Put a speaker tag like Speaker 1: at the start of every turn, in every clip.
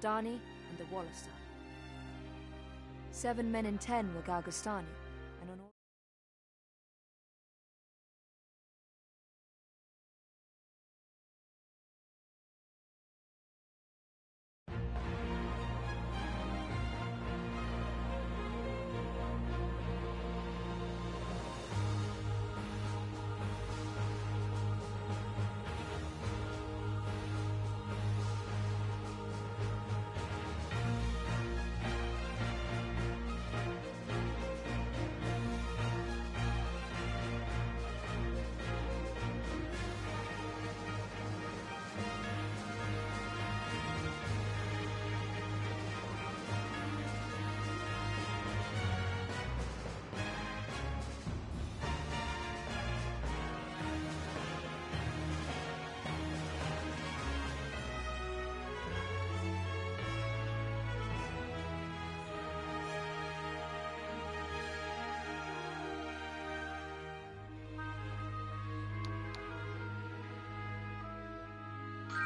Speaker 1: Dani, and the Walliser. 7 men in 10 were Galgastani, and on all...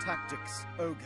Speaker 2: Tactics, Ogre.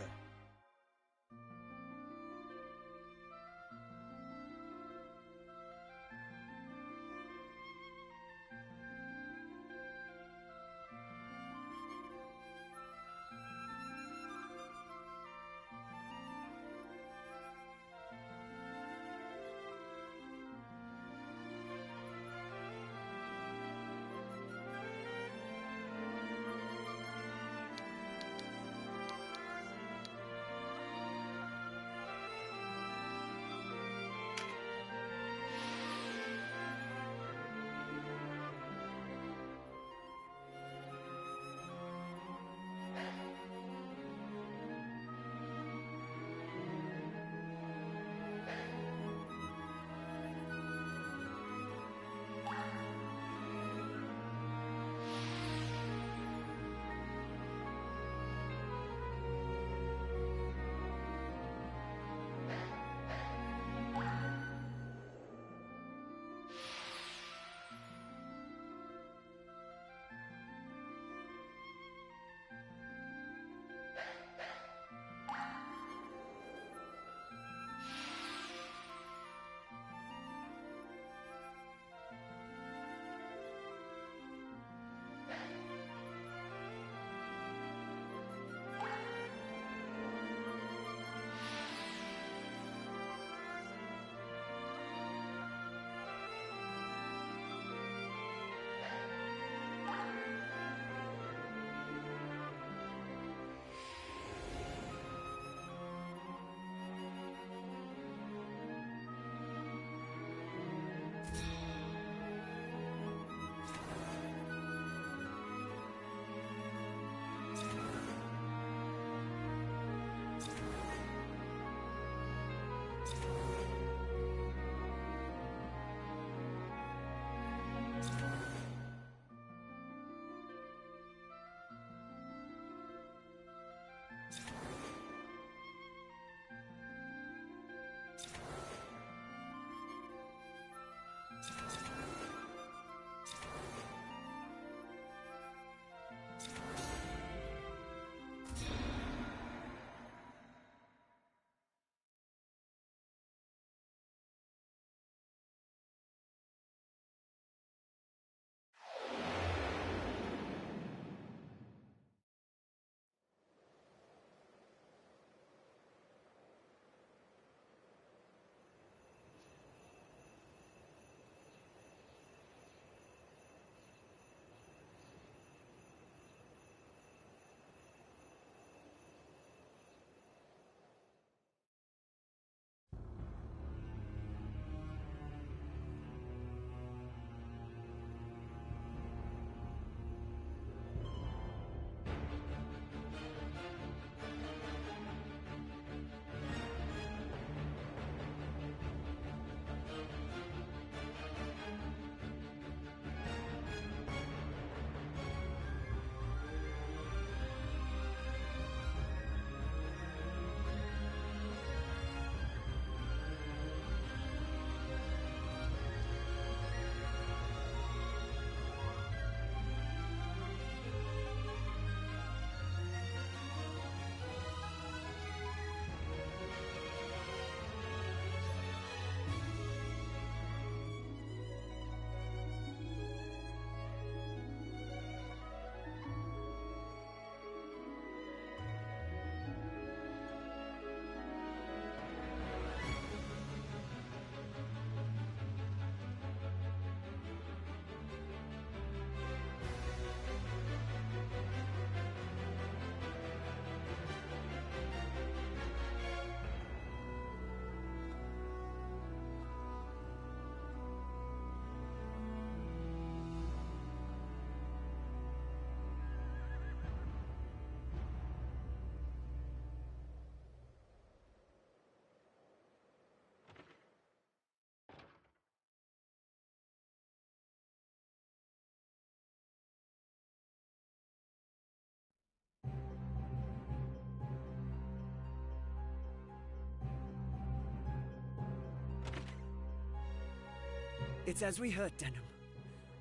Speaker 2: It's as we heard, Denham.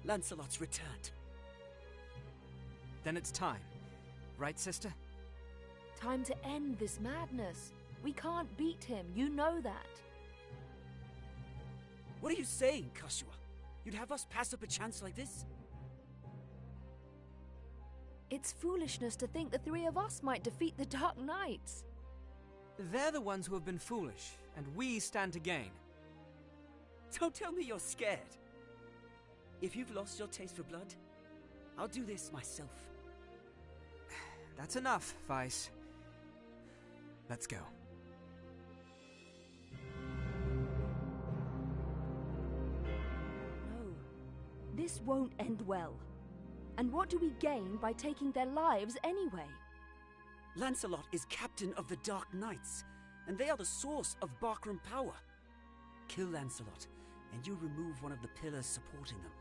Speaker 2: Lancelot's returned.
Speaker 3: Then it's time. Right, sister?
Speaker 1: Time to end this madness. We can't beat him, you know that.
Speaker 2: What are you saying, Kashua? You'd have us pass up a chance like this?
Speaker 1: It's foolishness to think the three of us might defeat the Dark Knights.
Speaker 3: They're the ones who have been foolish, and we stand to gain.
Speaker 2: Don't tell me you're scared. If you've lost your taste for blood, I'll do this myself.
Speaker 3: That's enough, Vice. Let's go.
Speaker 1: No, this won't end well. And what do we gain by taking their lives anyway?
Speaker 2: Lancelot is captain of the Dark Knights, and they are the source of Barkram power. Kill Lancelot, and you remove one of the pillars supporting them.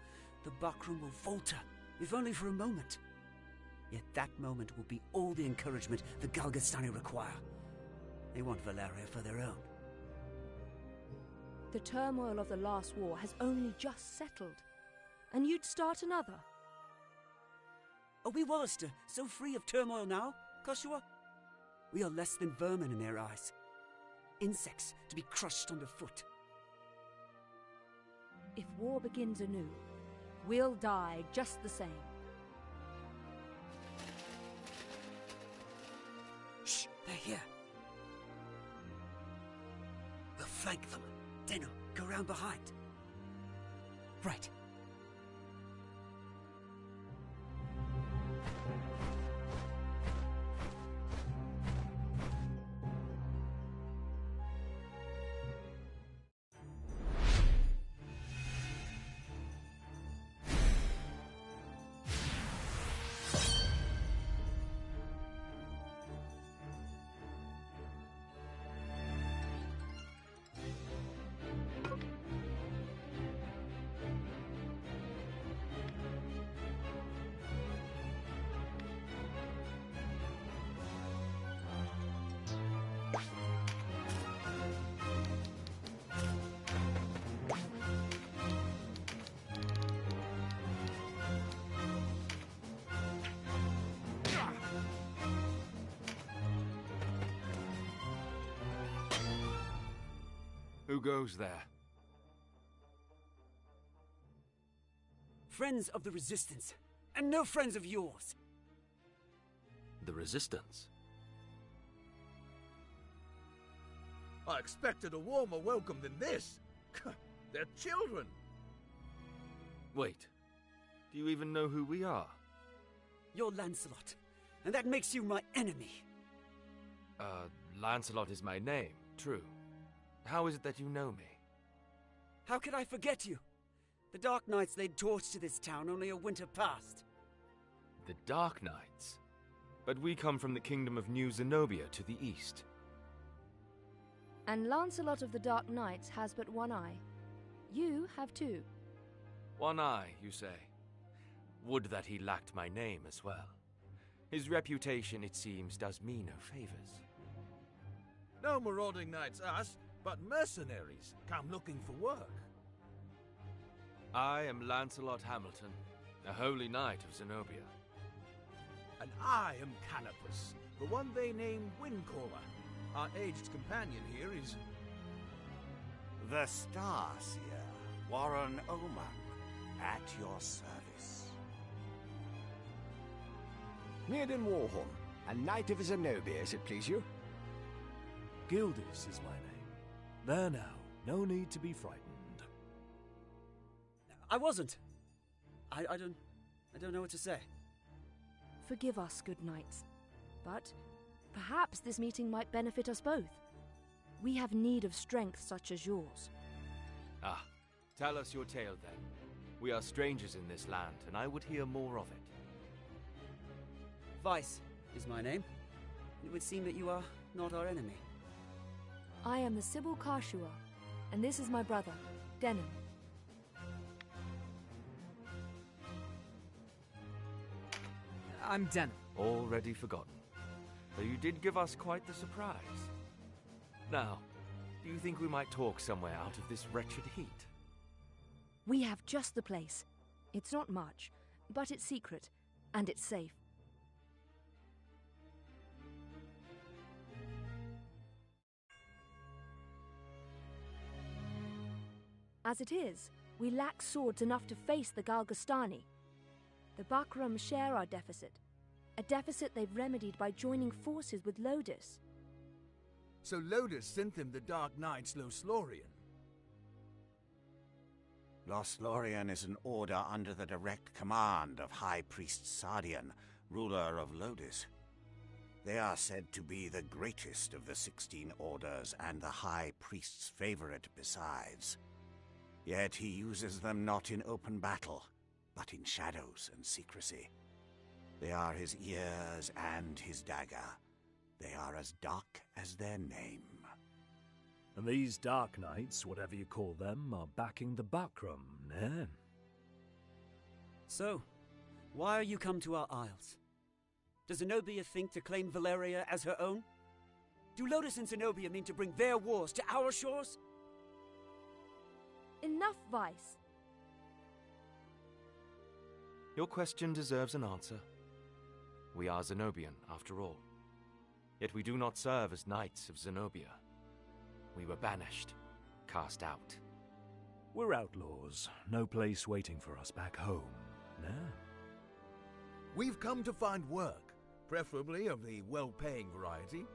Speaker 2: The Barkram will falter, if only for a moment. Yet that moment will be all the encouragement the Galgastani require. They want Valeria for their own.
Speaker 1: The turmoil of the last war has only just settled. And you'd start another?
Speaker 2: Are we Wallister so free of turmoil now, Kashua? We are less than vermin in their eyes. Insects to be crushed underfoot.
Speaker 1: If war begins anew, we'll die just the same.
Speaker 2: Shh, they're here. We'll flank them. Denham, go round behind.
Speaker 3: Right.
Speaker 4: Who goes there?
Speaker 2: Friends of the Resistance, and no friends of yours.
Speaker 4: The Resistance?
Speaker 5: I expected a warmer welcome than this. They're children.
Speaker 4: Wait, do you even know who we are?
Speaker 2: You're Lancelot, and that makes you my enemy.
Speaker 4: Lancelot is my name, true. How is it that you know me?
Speaker 2: How could I forget you? The Dark Knights laid torch to this town only a winter past.
Speaker 4: The Dark Knights? But we come from the kingdom of New Zenobia to the east.
Speaker 1: And Lancelot of the Dark Knights has but one eye. You have two.
Speaker 4: One eye, you say? Would that he lacked my name as well. His reputation, it seems, does me no favors.
Speaker 5: No marauding knights us, but mercenaries come looking for work.
Speaker 4: I am Lancelot Hamilton, a holy knight of Zenobia.
Speaker 5: And I am Canopus, the one they name Windcaller. Our aged companion here is...
Speaker 6: The Starseer, Warren Oman, at your service.
Speaker 7: Nearden Warhorn, a knight of Zenobia, as it please you.
Speaker 8: Gildis is my name. There now, no need to be frightened.
Speaker 2: I wasn't. I don't know what to say.
Speaker 1: Forgive us, good knights. But perhaps this meeting might benefit us both. We have need of strength such as yours.
Speaker 4: Ah, tell us your tale then. We are strangers in this land, and I would hear more of it.
Speaker 2: Vice is my name. It would seem that you are not our enemy.
Speaker 1: I am the Sybil Kashua, and this is my brother, Denham.
Speaker 3: I'm Denham.
Speaker 4: Already forgotten. Though you did give us quite the surprise. Now, do you think we might talk somewhere out of this wretched heat?
Speaker 1: We have just the place. It's not much, but it's secret, and it's safe. As it is, we lack swords enough to face the Galgastani. The Bakram share our deficit, a deficit they've remedied by joining forces with Lodis.
Speaker 5: So Lodis sent them the Dark Knight's Loslorian.
Speaker 6: Loslorian is an order under the direct command of High Priest Sardian, ruler of Lodis. They are said to be the greatest of the 16 orders and the High Priest's favorite besides. Yet he uses them not in open battle, but in shadows and secrecy. They are his ears and his dagger. They are as dark as their name.
Speaker 8: And these Dark Knights, whatever you call them, are backing the Bakram, eh?
Speaker 2: So, why are you come to our isles? Does Zenobia think to claim Valeria as her own? Do Lodis and Zenobia mean to bring their wars to our shores?
Speaker 1: Enough, Vice.
Speaker 4: Your question deserves an answer. We are Zenobian, after all. Yet we do not serve as knights of Zenobia. We were banished, cast out.
Speaker 8: We're outlaws. No place waiting for us back home, nah?
Speaker 5: We've come to find work, preferably of the well-paying variety.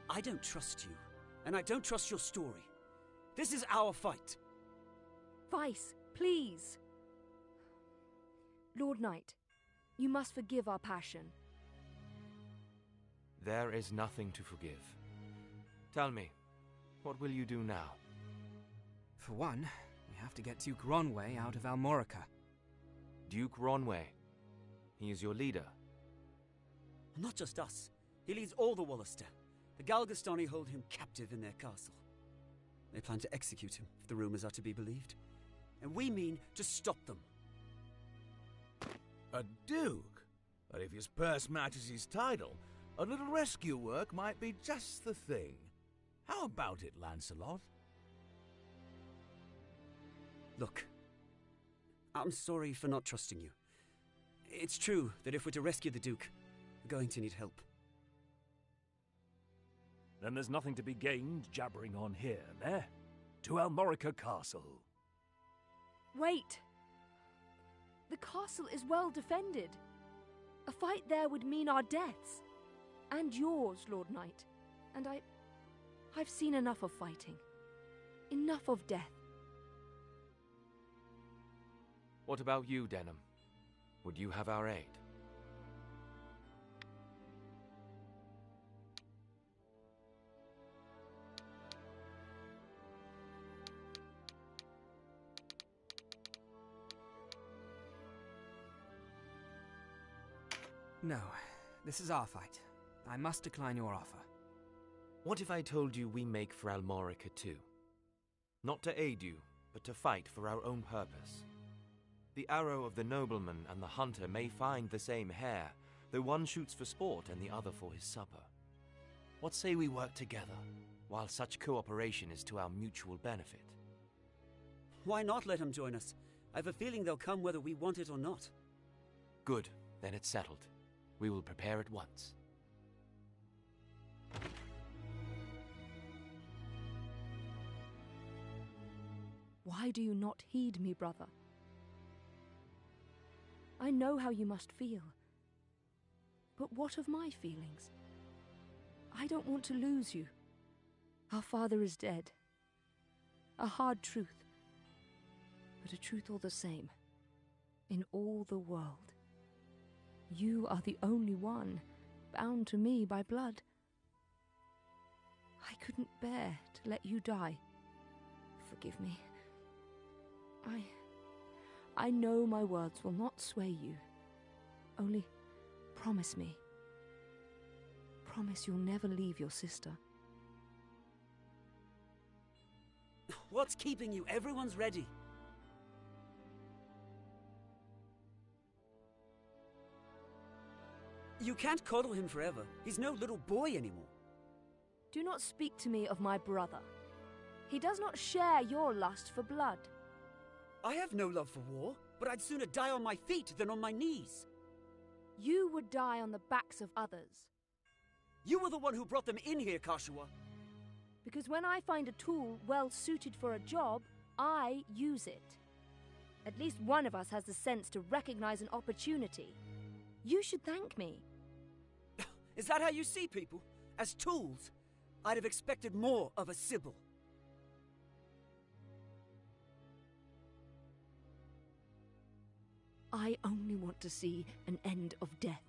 Speaker 2: I don't trust you, and I don't trust your story. This is our fight.
Speaker 1: Vice, please. Lord Knight, you must forgive our passion.
Speaker 4: There is nothing to forgive. Tell me, what will you do now?
Speaker 3: For one, we have to get Duke Ronway out of Almorica.
Speaker 4: Duke Ronway. He is your leader.
Speaker 2: Not just us. He leads all the Wallister. The Galgastani hold him captive in their castle. They plan to execute him, if the rumors are to be believed. And we mean to stop them.
Speaker 5: A duke? But if his purse matches his title, a little rescue work might be just the thing. How about it, Lancelot?
Speaker 2: Look, I'm sorry for not trusting you. It's true that if we're to rescue the Duke, we're going to need help.
Speaker 8: Then there's nothing to be gained jabbering on here, there. To Almorica Castle.
Speaker 1: Wait! The castle is well defended. A fight there would mean our deaths. And yours, Lord Knight. And I've seen enough of fighting. Enough of death.
Speaker 4: What about you, Denham? Would you have our aid?
Speaker 3: No, this is our fight. I must decline your offer.
Speaker 4: What if I told you we make for Almorica too? Not to aid you, but to fight for our own purpose. The arrow of the nobleman and the hunter may find the same hare, though one shoots for sport and the other for his supper. What say we work together, while such cooperation is to our mutual benefit?
Speaker 2: Why not let him join us? I have a feeling they'll come whether we want it or not.
Speaker 4: Good, then it's settled. We will prepare at once.
Speaker 1: Why do you not heed me, brother? I know how you must feel. But what of my feelings? I don't want to lose you. Our father is dead. A hard truth, but a truth all the same, in all the world. You are the only one bound to me by blood. I couldn't bear to let you die. Forgive me. I know my words will not sway you. Only promise me. Promise you'll never leave your sister.
Speaker 2: What's keeping you? Everyone's ready. You can't coddle him forever. He's no little boy anymore.
Speaker 1: Do not speak to me of my brother. He does not share your lust for blood.
Speaker 2: I have no love for war, but I'd sooner die on my feet than on my knees.
Speaker 1: You would die on the backs of others.
Speaker 2: You were the one who brought them in here, Kashua.
Speaker 1: Because when I find a tool well suited for a job, I use it. At least one of us has the sense to recognize an opportunity. You should thank me.
Speaker 2: Is that how you see people? As tools? I'd have expected more of a Sybil.
Speaker 1: I only want to see an end of death.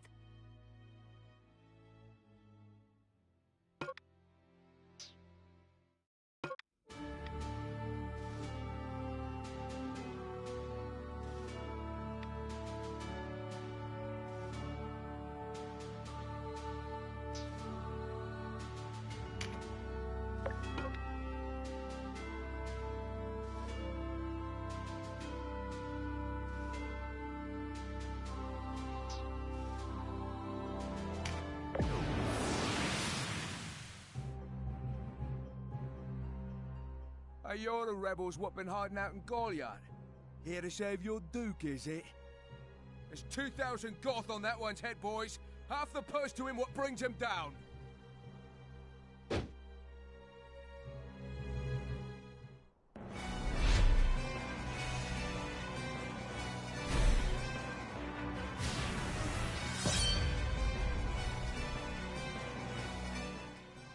Speaker 9: Hey, you're the rebels what been hiding out in Goliard. Here to save your Duke, is it? There's 2,000 Goth on that one's head, boys. Half the purse to him what brings him down.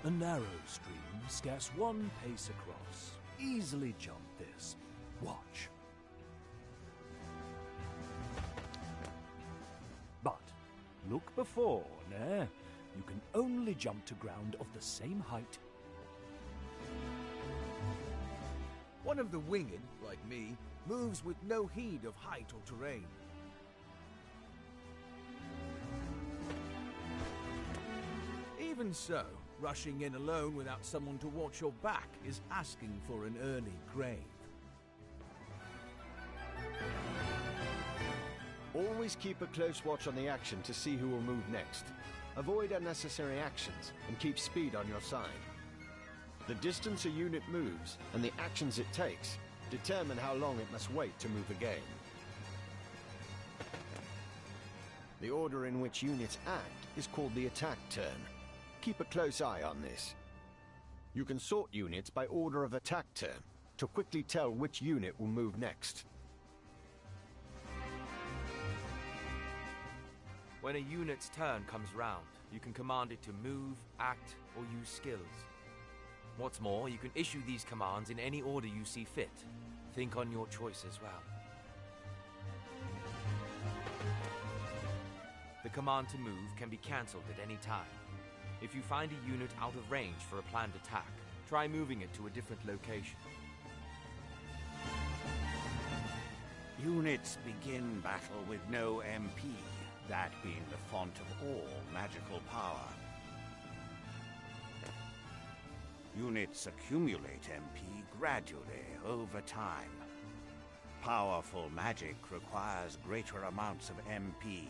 Speaker 8: A narrow stream, scarce one pace across. Easily jump this. Watch. But look before, nah. You can only jump to ground of the same height.
Speaker 5: One of the winged, like me, moves with no heed of height or terrain. Even so, rushing in alone without someone to watch your back is asking for an early grave.
Speaker 7: Always keep a close watch on the action to see who will move next. Avoid unnecessary actions and keep speed on your side. The distance a unit moves and the actions it takes determine how long it must wait to move again. The order in which units act is called the attack turn. Keep a close eye on this. You can sort units by order of attack turn to quickly tell which unit will move next.
Speaker 4: When a unit's turn comes round, you can command it to move, act, or use skills. What's more, you can issue these commands in any order you see fit. Think on your choice as well. The command to move can be cancelled at any time. If you find a unit out of range for a planned attack, try moving it to a different location.
Speaker 6: Units begin battle with no MP, that being the font of all magical power. Units accumulate MP gradually over time. Powerful magic requires greater amounts of MP,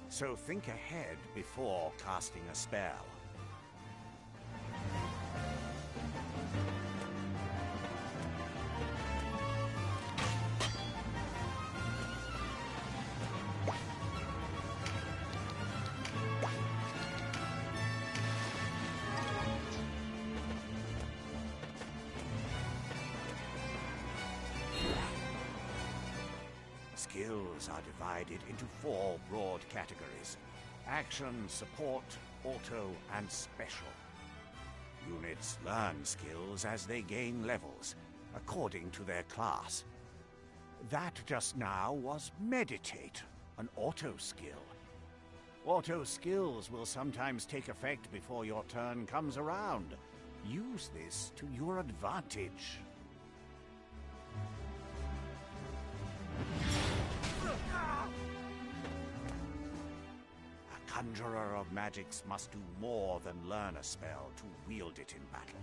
Speaker 6: so think ahead before casting a spell. Skills are divided into 4 broad categories: action, support, auto, and special. Units learn skills as they gain levels, according to their class. That just now was meditate, an auto skill. Auto skills will sometimes take effect before your turn comes around. Use this to your advantage. A conjurer of magics must do more than learn a spell to wield it in battle.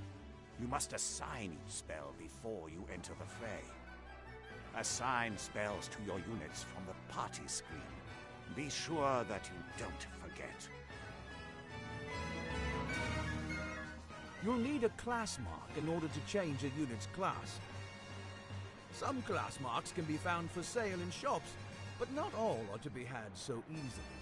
Speaker 6: You must assign each spell before you enter the fray. Assign spells to your units from the party screen. Be sure that you don't forget.
Speaker 5: You'll need a class mark in order to change a unit's class. Some class marks can be found for sale in shops, but not all are to be had so easily.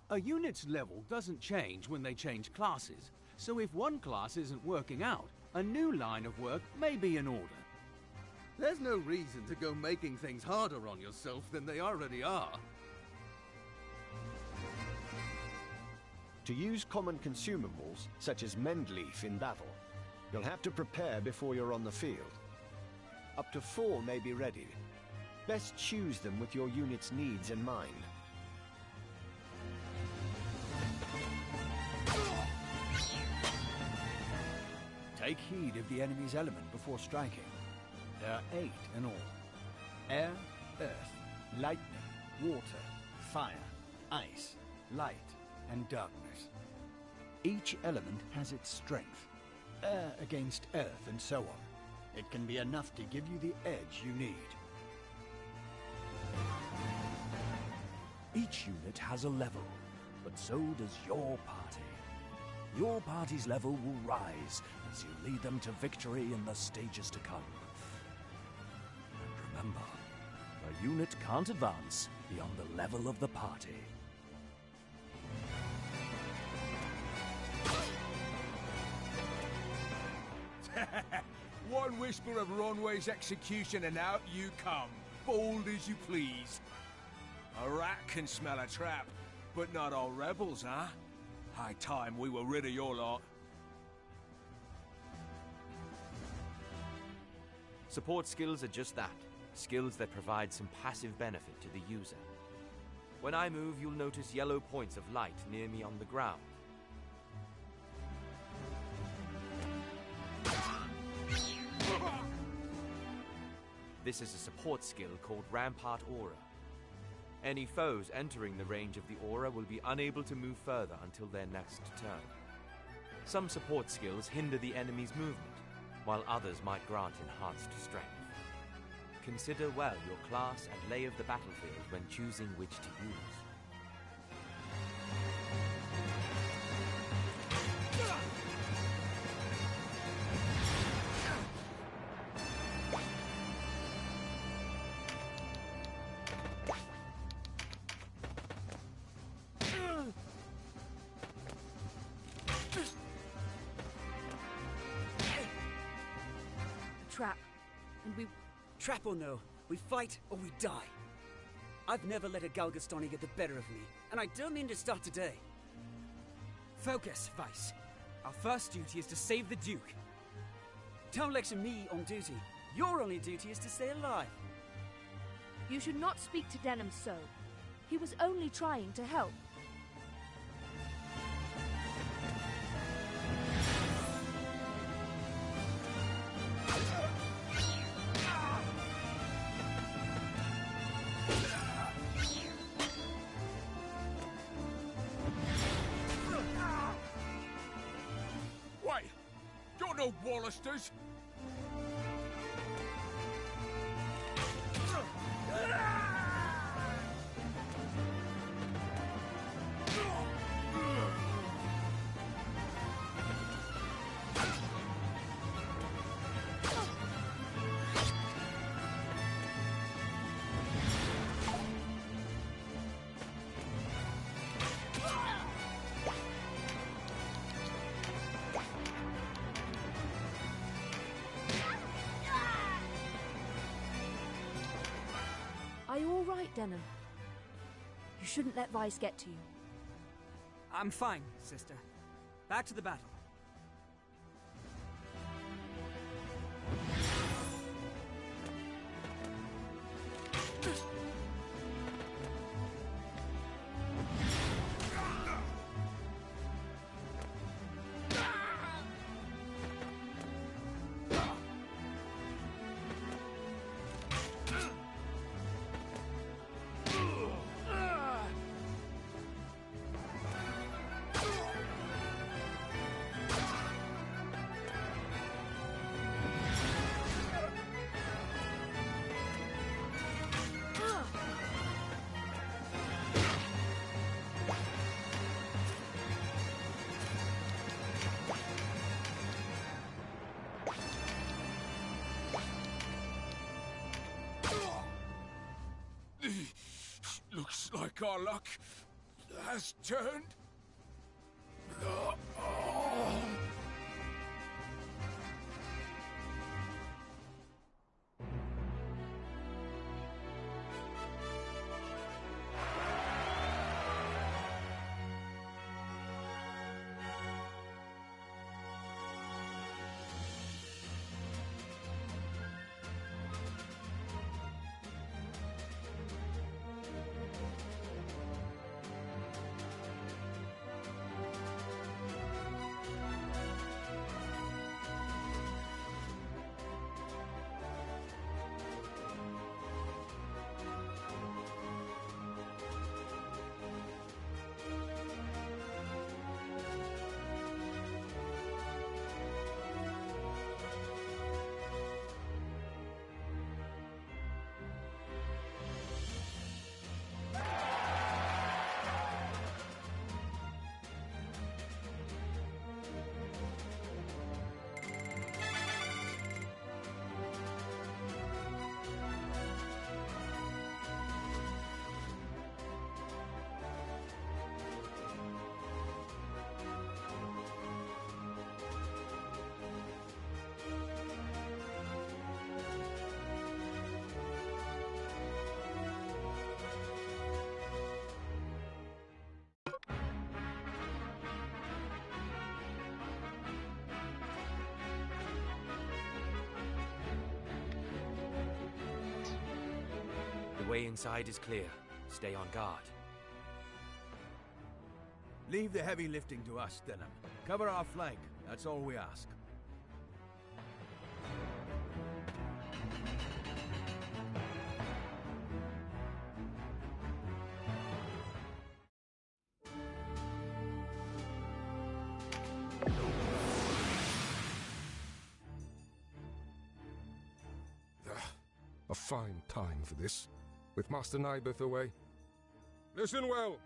Speaker 5: A unit's level doesn't change when they change classes, so if one class isn't working out, a new line of work may be in order. There's no reason to go making things harder on yourself than they already are.
Speaker 7: To use common consumables, such as Mendleaf in battle, you'll have to prepare before you're on the field. Up to 4 may be ready. Best choose them with your unit's needs in mind.
Speaker 8: Take heed of the enemy's element before striking. There are 8 in all. Air, earth, lightning, water, fire, ice, light, and darkness. Each element has its strength. Air against earth and so on. It can be enough to give you the edge you need. Each unit has a level, but so does your party. Your party's level will rise as you lead them to victory in the stages to come. And remember, a unit can't advance beyond the level of the party.
Speaker 9: One whisper of Ronway's execution and out you come, bold as you please. A rat can smell a trap, but not all rebels, huh? High time we were rid of your lot.
Speaker 4: Support skills are just that, skills that provide some passive benefit to the user. When I move, you'll notice yellow points of light near me on the ground. This is a support skill called Rampart Aura. Any foes entering the range of the aura will be unable to move further until their next turn. Some support skills hinder the enemy's movement, while others might grant enhanced strength. Consider well your class and lay of the battlefield when choosing which to use.
Speaker 1: Trap, and we...
Speaker 2: Trap or no, we fight or we die. I've never let a Galgastani get the better of me, and I don't mean to start today.
Speaker 10: Focus, Vice. Our first duty is to save the Duke.
Speaker 2: Don't lecture me on duty. Your only duty is to stay alive.
Speaker 1: You should not speak to Denham so. He was only trying to help.
Speaker 9: Wait, you're no Wallisters.
Speaker 1: Are you all right, Denham? You shouldn't let Vice get to you.
Speaker 10: I'm fine, sister. Back to the battle.
Speaker 9: like our luck has turned.
Speaker 4: The way inside is clear. Stay on guard.
Speaker 8: Leave the heavy lifting to us, Denham. Cover our flank. That's all we ask.
Speaker 11: A fine time for this, with Master Nibeth away. Listen well.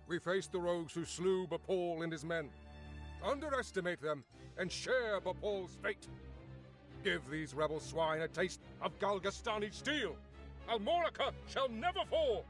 Speaker 11: We face the rogues who slew Bapal and his men. Underestimate them, and share Bapal's fate. Give these rebel swine a taste of Galgastani steel. Almorica shall never fall!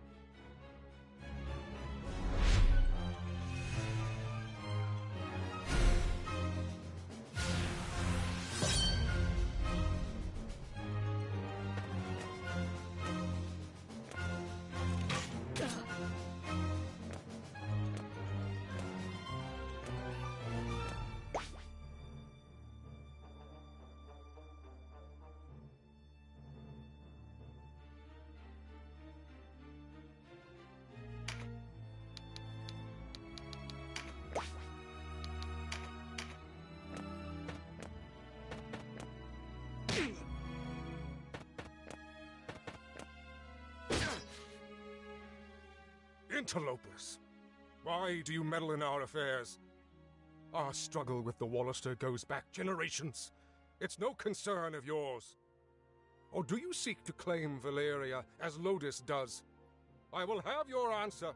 Speaker 11: Interlopers! Why do you meddle in our affairs? Our struggle with the Wallister goes back generations. It's no concern of yours. Or do you seek to claim Valeria as Lodis does? I will have your answer.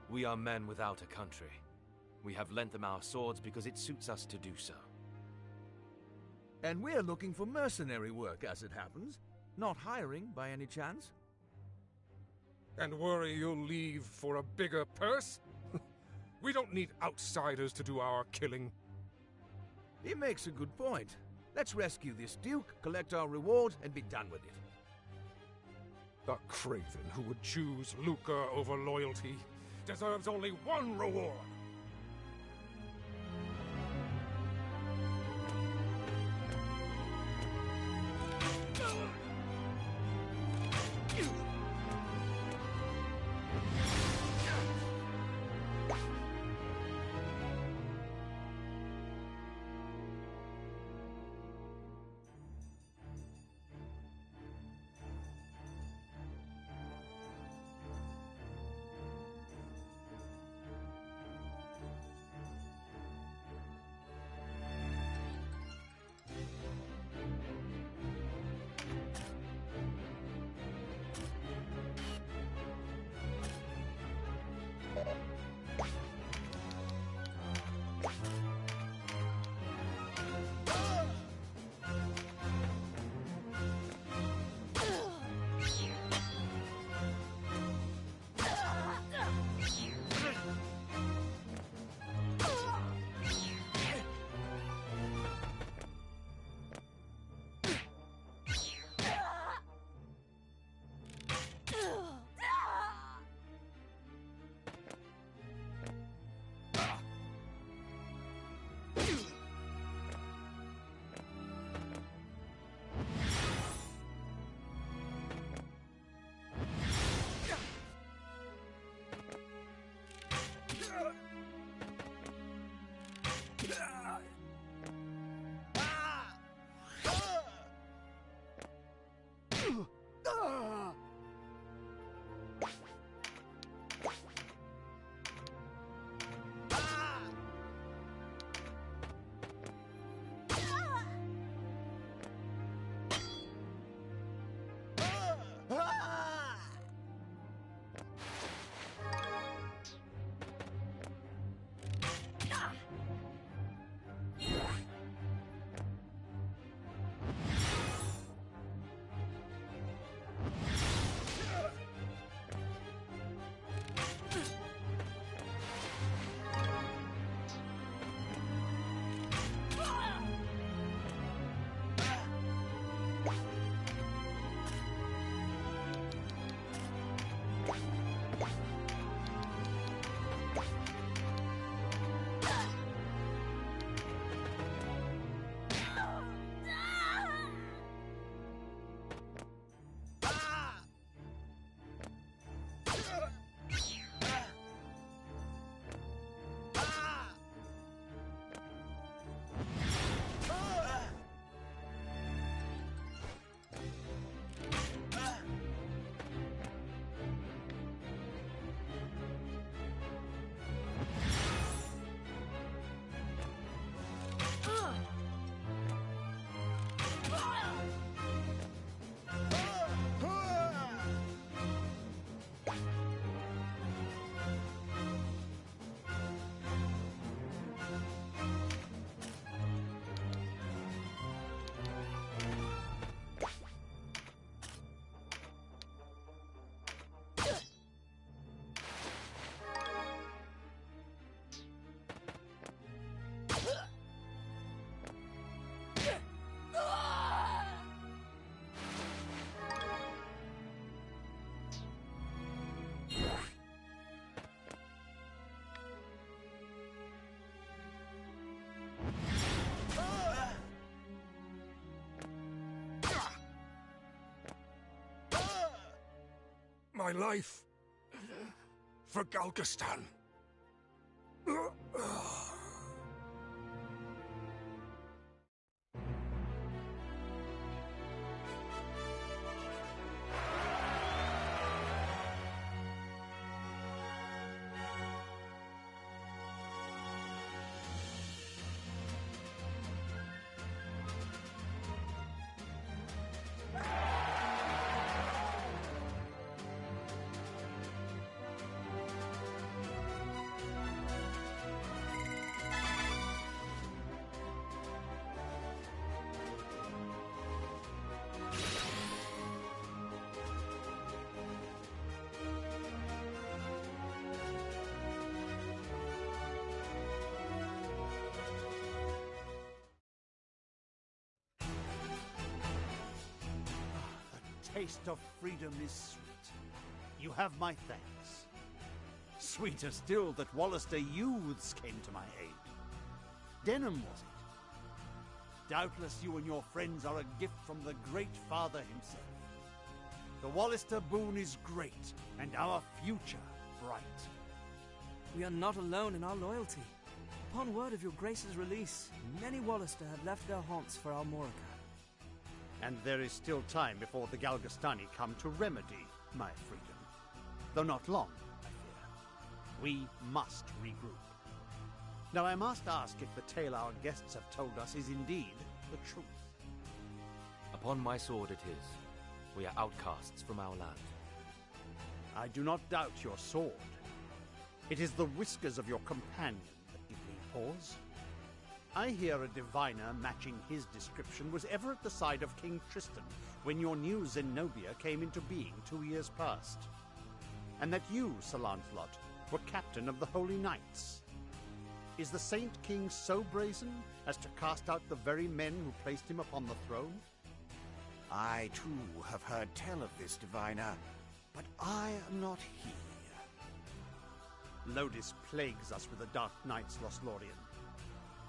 Speaker 4: We are men without a country. We have lent them our swords because it suits us to do so.
Speaker 8: And we're looking for mercenary work, as it happens. Not hiring, by any chance.
Speaker 11: And worry you'll leave for a bigger purse? We don't need outsiders to do our killing.
Speaker 8: He makes a good point. Let's rescue this Duke, collect our reward, and be done with it.
Speaker 11: The craven who would choose lucre over loyalty deserves only one reward. my life for Galgastan.
Speaker 6: Taste of freedom is sweet. You have my thanks. Sweeter still that Wallister youths came to my aid. Denham, was it? Doubtless you and your friends are a gift from the Great Father himself. The Wallister boon is great, and our future bright.
Speaker 10: We are not alone in our loyalty. Upon word of your Grace's release, many Wallister have left their haunts for Almorica.
Speaker 6: And there is still time before the Galgastani come to remedy my freedom. Though not long, I fear. We must regroup. Now I must ask if the tale our guests have told us is indeed the truth.
Speaker 4: Upon my sword it is. We are outcasts from our land.
Speaker 6: I do not doubt your sword. It is the whiskers of your companion that give me pause. I hear a diviner matching his description was ever at the side of King Tristan when your new Zenobia came into being 2 years past. And that you, Sir Lancelot, were captain of the Holy Knights. Is the Saint King so brazen as to cast out the very men who placed him upon the throne?
Speaker 12: I, too, have heard tell of this diviner, but I am not he.
Speaker 6: Lodis plagues us with the Dark Knights, Lothlorien.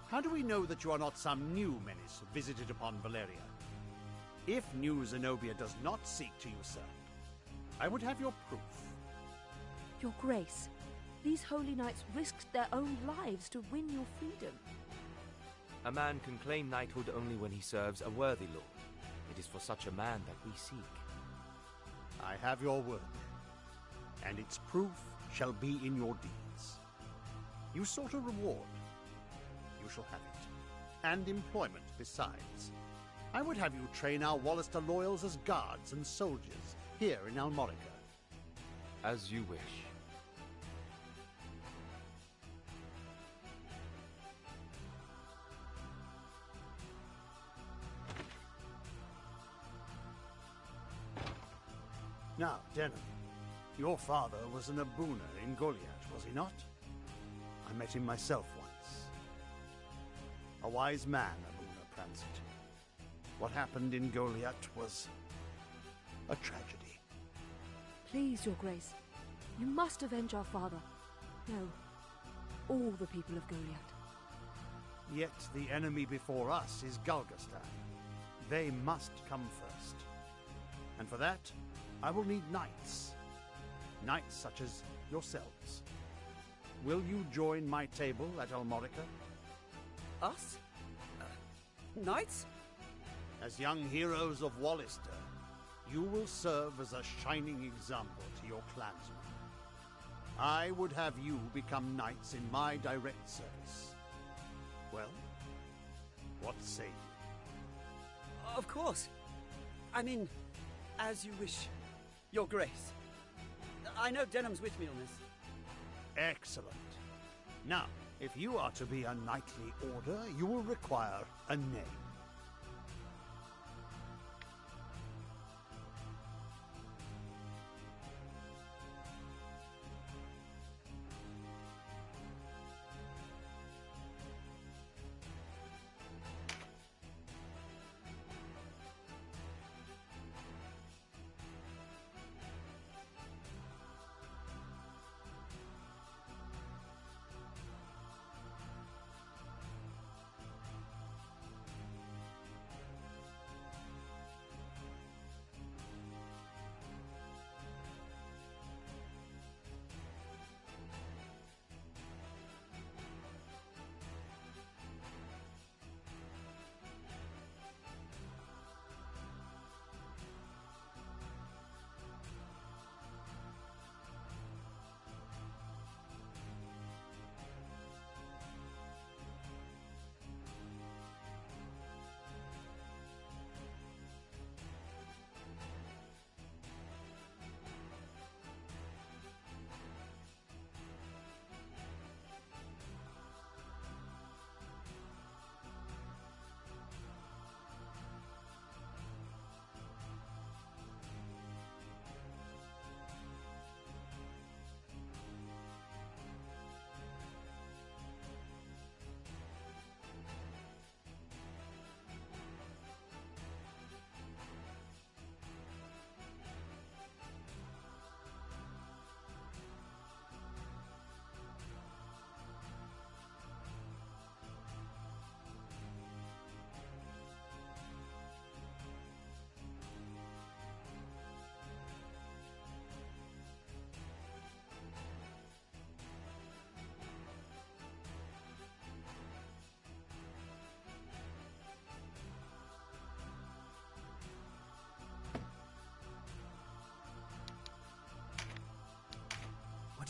Speaker 6: How do we know that you are not some new menace visited upon Valeria? If new Zenobia does not seek to usurp, I would have your proof.
Speaker 1: Your Grace, these holy knights risked their own lives to win your freedom.
Speaker 4: A man can claim knighthood only when he serves a worthy lord. It is for such a man that we seek.
Speaker 6: I have your word, and its proof shall be in your deeds. You sought a reward. You shall have it, and employment besides. I would have you train our Wallister loyals as guards and soldiers here in Almorica.
Speaker 4: As you wish.
Speaker 6: Now, Denham, your father was an Abuna in Goliath, was he not? I met him myself once. A wise man, Abuna Prancet. What happened in Goliath was a tragedy.
Speaker 1: Please, Your Grace, you must avenge our father. No, all the people of Goliath.
Speaker 6: Yet the enemy before us is Galgastan. They must come first. And for that, I will need knights. Knights such as yourselves. Will you join my table at Almorica?
Speaker 2: Us? Knights?
Speaker 6: As young heroes of Wallister, you will serve as a shining example to your clansmen. I would have you become knights in my direct service. Well, what say you?
Speaker 2: Of course. I mean, as you wish, Your Grace. I know Denham's with me on this.
Speaker 6: Excellent. Now, if you are to be a knightly order, you will require a name.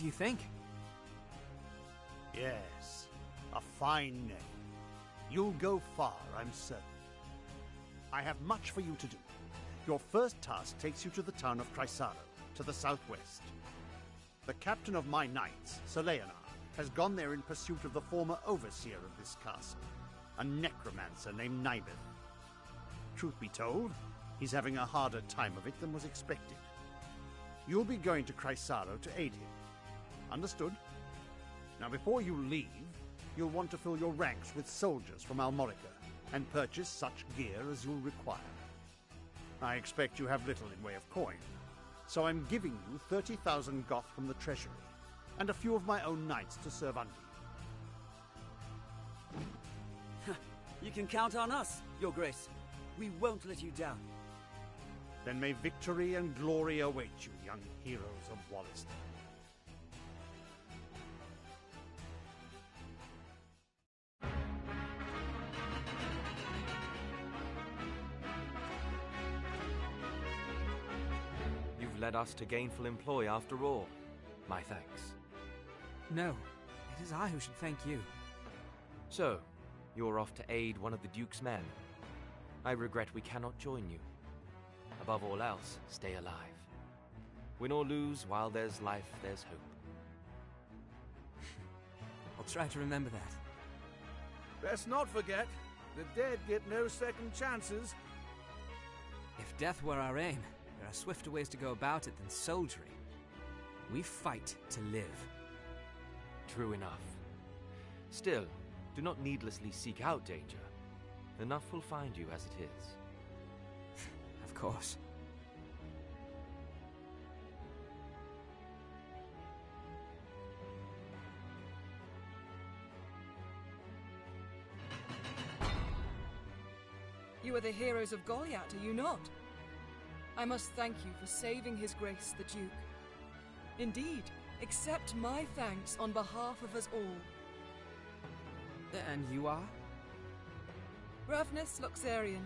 Speaker 10: do you think?
Speaker 8: Yes, a fine name. You'll go far, I'm certain. I have much for you to do. Your first task takes you to the town of Chrysaro, to the southwest. The captain of my knights, Sir Leonard, has gone there in pursuit of the former overseer of this castle, a necromancer named Nibeth. Truth be told, he's having a harder time of it than was expected. You'll be going to Chrysaro to aid him. Understood? Now before you leave, you'll want to fill your ranks with soldiers from Almorica and purchase such gear as you'll require. I expect you have little in way of coin, so I'm giving you 30,000 goth from the treasury, and a few of my own knights to serve under you.
Speaker 2: You can count on us, Your Grace. We won't let you down.
Speaker 8: Then may victory and glory await you, young heroes of Walliston.
Speaker 4: You've led us to gainful employ after all. My thanks.
Speaker 10: No, it is I who should thank you.
Speaker 4: So, you're off to aid one of the Duke's men. I regret we cannot join you. Above all else, stay alive. Win or lose, while there's life, there's hope.
Speaker 10: I'll try to remember that.
Speaker 5: Best not forget, the dead get no second chances.
Speaker 10: If death were our aim, there are swifter ways to go about it than soldiering. We fight to live.
Speaker 4: True enough. Still, do not needlessly seek out danger. Enough will find you as it is.
Speaker 10: Of course.
Speaker 13: You are the heroes of Goliath, are you not? I must thank you for saving His Grace the Duke. Indeed, accept my thanks on behalf of us all.
Speaker 10: And you are?
Speaker 13: Ravnus Loxarian,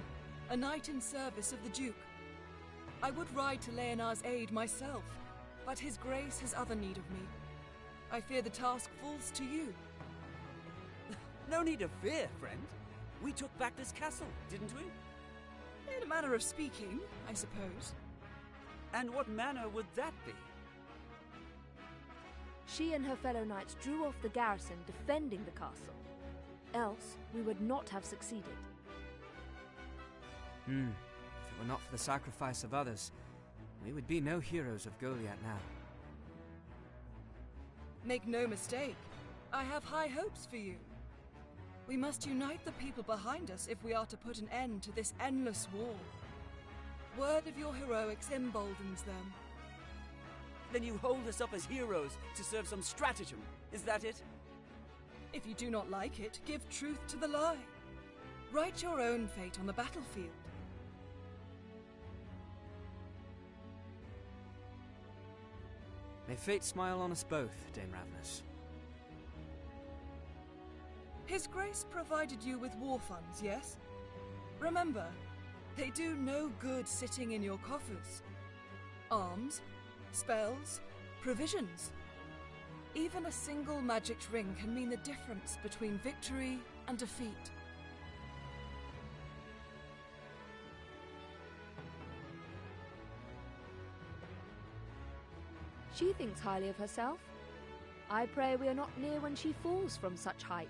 Speaker 13: a knight in service of the Duke. I would ride to Leonard's aid myself, but His Grace has other need of me. I fear the task falls to you.
Speaker 2: No need of fear, friend. We took back this castle, didn't we?
Speaker 13: In a manner of speaking, I suppose.
Speaker 2: And what manner would that be?
Speaker 1: She and her fellow knights drew off the garrison defending the castle. Else, we would not have succeeded.
Speaker 10: If it were not for the sacrifice of others, we would be no heroes of Goliath now.
Speaker 13: Make no mistake, I have high hopes for you. We must unite the people behind us if we are to put an end to this endless war. Word of your heroics emboldens them.
Speaker 2: Then you hold us up as heroes to serve some stratagem, is that it?
Speaker 13: If you do not like it, give truth to the lie. Write your own fate on the battlefield.
Speaker 10: May fate smile on us both, Dame Ravnus.
Speaker 13: His Grace provided you with war funds, yes? Remember, they do no good sitting in your coffers. Arms, spells, provisions. Even a single magic ring can mean the difference between victory and defeat.
Speaker 1: She thinks highly of herself. I pray we are not near when she falls from such height.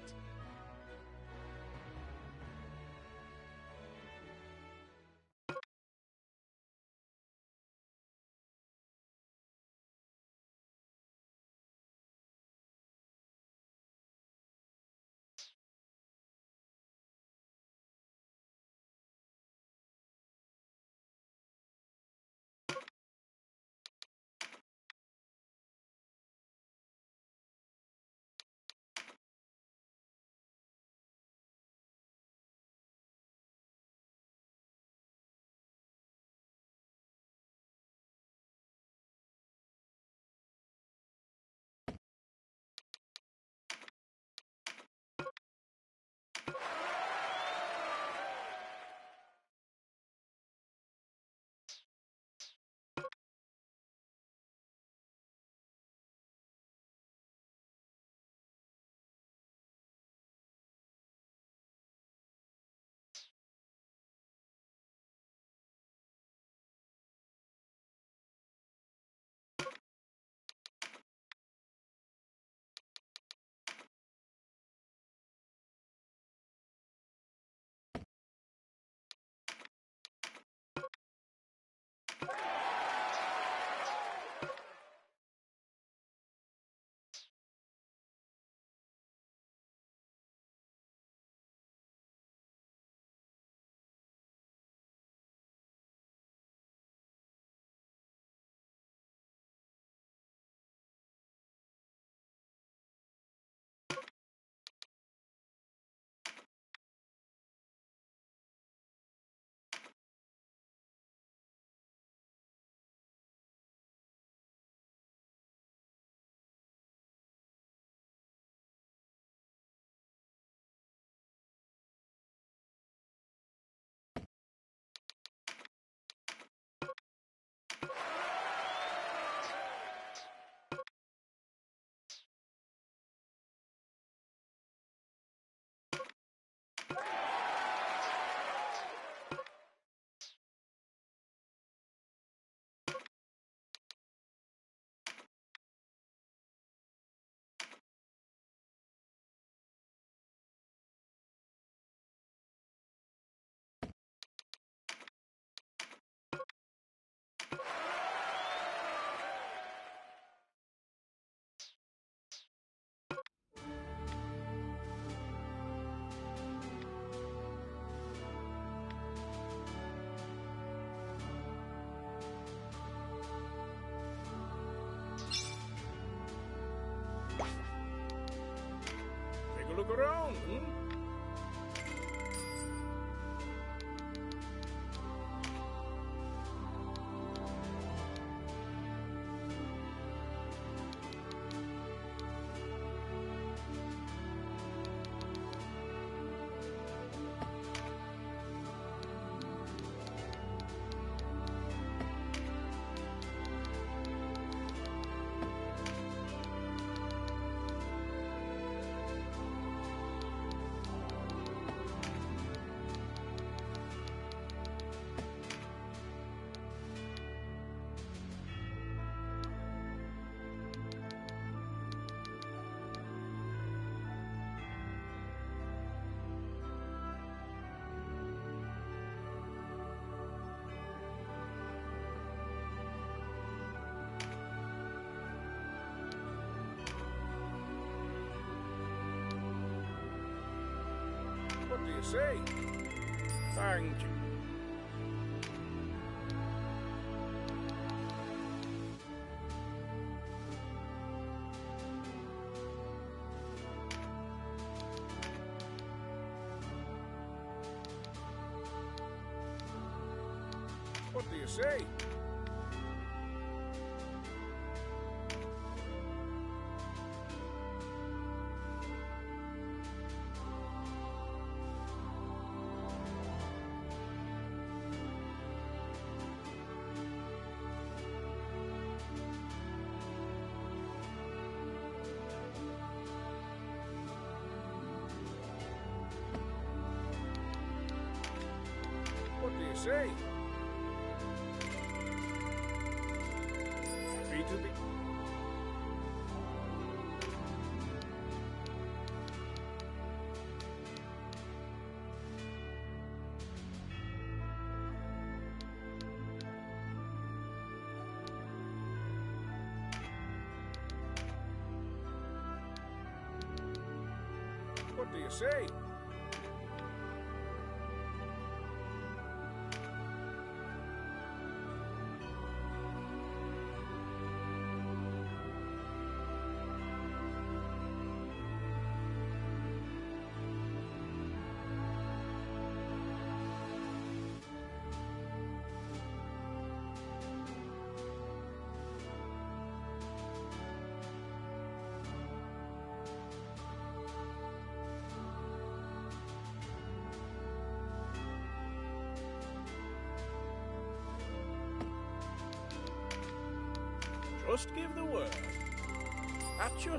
Speaker 14: a look around, hmm? What do you say? Thank you. What do you say? What do you say? Happy to be. What do you say? Just give the word. At your